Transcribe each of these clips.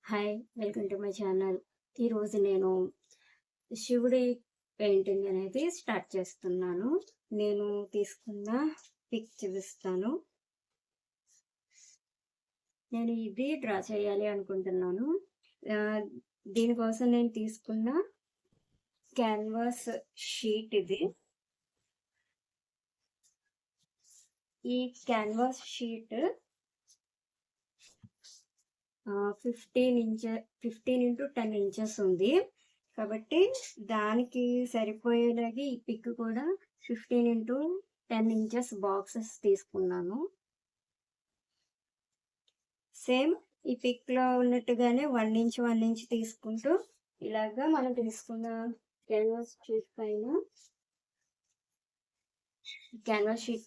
Hi! Welcome to my channel. ఈరోజు నేను శివుడి పెయింటింగ్ అనేది స్టార్ట్ చేస్తున్నాను. నేను తీసుకున్న పిక్ చూపిస్తాను. నేను ఇది డ్రా చేయాలి అనుకుంటున్నాను. దీనికోసం నేను తీసుకున్న క్యాన్వాస్ షీట్ ఇది. ఈ క్యాన్వాస్ షీట్ 15 ఇంచెస్ ఉంది. కాబట్టి దానికి సరిపోయేలాగా ఈ పిక్ కూడా 15 x 10 ఇంచెస్ బాక్సెస్ తీసుకున్నాను. సేమ్ ఈ పిక్లో ఉన్నట్టుగానే 1 ఇంచ్ 1 ఇంచ్ తీసుకుంటూ ఇలాగా మనం తీసుకున్న క్యాన్వాస్ షీట్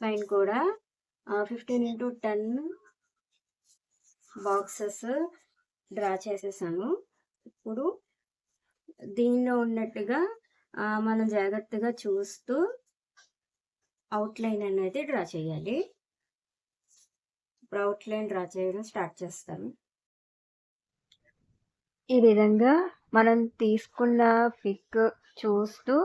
పైన కూడా 15 x 10 బాక్సెస్ డ్రా చేసేసాను. ఇప్పుడు దీనిలో ఉన్నట్టుగా మనం జాగ్రత్తగా చూస్తూ అవుట్లైన్ అనేది డ్రా చేయాలి. ఇప్పుడు అవుట్లైన్ డ్రా చేయడం స్టార్ట్ చేస్తాను. ఈ విధంగా మనం తీసుకున్న పిక్ చూస్తూ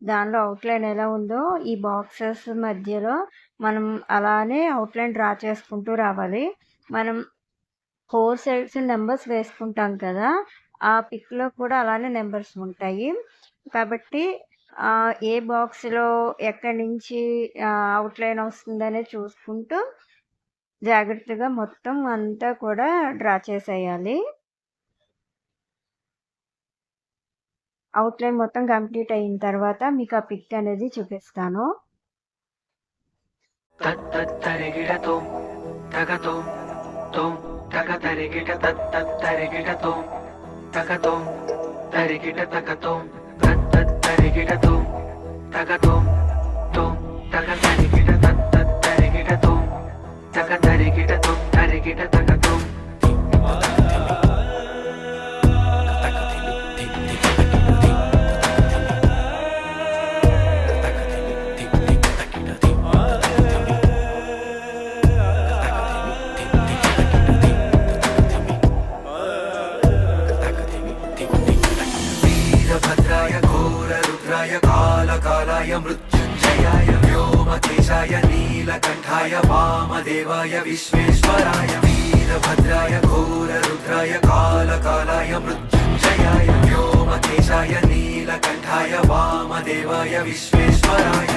దానిలో అవుట్లైన్ ఎలా ఉందో ఈ బాక్సెస్ మధ్యలో మనం అలానే అవుట్లైన్ డ్రా చేసుకుంటూ రావాలి. మనం 4 సైడ్స్ నెంబర్స్ వేసుకుంటాం కదా, ఆ పిక్లో కూడా అలానే నెంబర్స్ ఉంటాయి. కాబట్టి ఏ బాక్స్లో ఎక్కడి నుంచి అవుట్లైన్ వస్తుందనే చూసుకుంటూ జాగ్రత్తగా మొత్తం అంతా కూడా డ్రా చేసేయాలి. అవుట్లైన్ మొత్తం కంప్లీట్ అయిన తర్వాత మీకు ఆ పిక్ అనేది చూపిస్తాను. తగతరిగిట తత్తరిగిట తోం తగతోం తరిగిట తగతోం తత్తరిగిట తోం తగతోం తోం తగతరిగిట తత్తరిగిట తోం తగతరిగిట తోం తరిగిట తగతోం కాలకాలాయ మృత్యుంజయాయ వ్యోమకేశాయ నీలకంఠాయ వామదేవాయ విశ్వేశ్వరాయ వీరభద్రాయ ఘోరరుద్రాయ కాలకాలాయ మృత్యుంజయాయ వ్యోమకేశాయ నీలకంఠాయ వామదేవాయ విశ్వేశ్వరాయ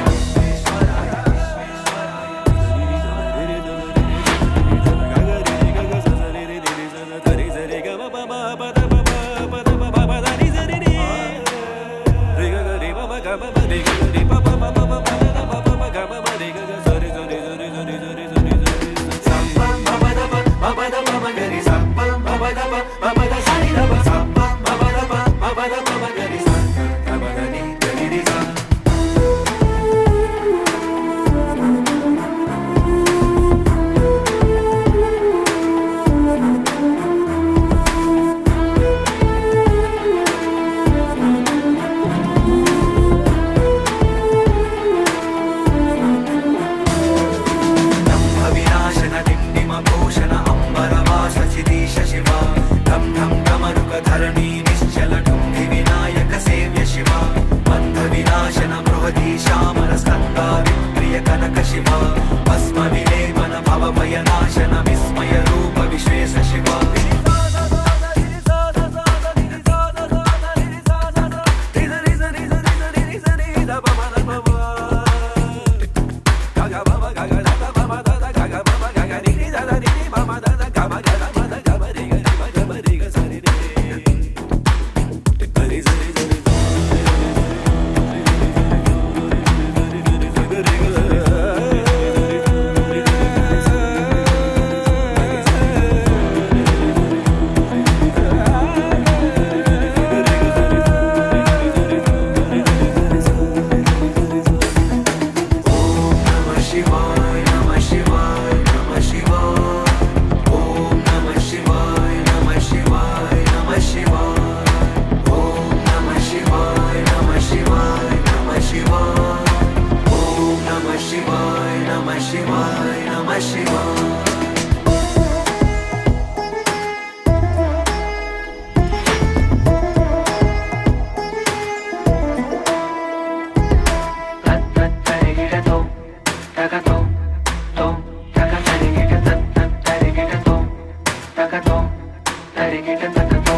తరిగిట తకతో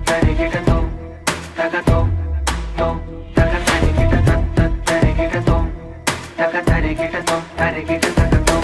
తరిగిటతో తకతో తో తక తరిగిట తరిగిటతో తక తరిగిటతో తరిగిట తకతో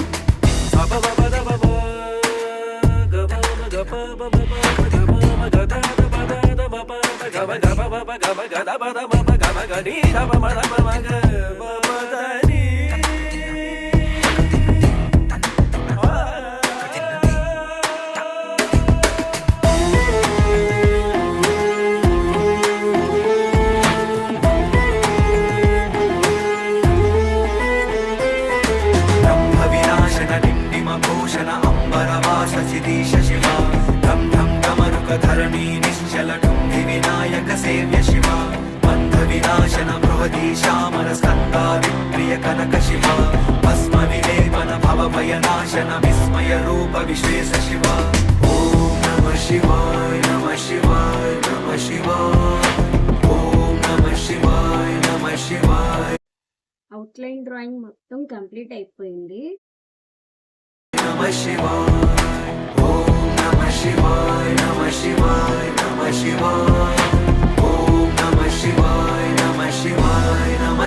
భూషణ అంబరవాస చిదీశ శివ ధం ధం గమరుక ధరణీ నిశ్చల టుంగి వినాయక సేవ్య శివ బంధ వినాశన బృహదీ శ్యామల స్కందాది ప్రియ కనక శివ భస్మ విలేపన భవ భయనాశన విస్మయ రూప విశ్వేశ శివ ఓం నమ శివాయ నమ శివాయ నమ శివాయ ఓం నమ శివాయ నమ శివాయ. అవుట్లైన్ డ్రాయింగ్ మొత్తం కంప్లీట్ అయిపోయింది. Namah Shivaya, Om Namah Shivaya, Namah Shivaya, Namah Shivaya.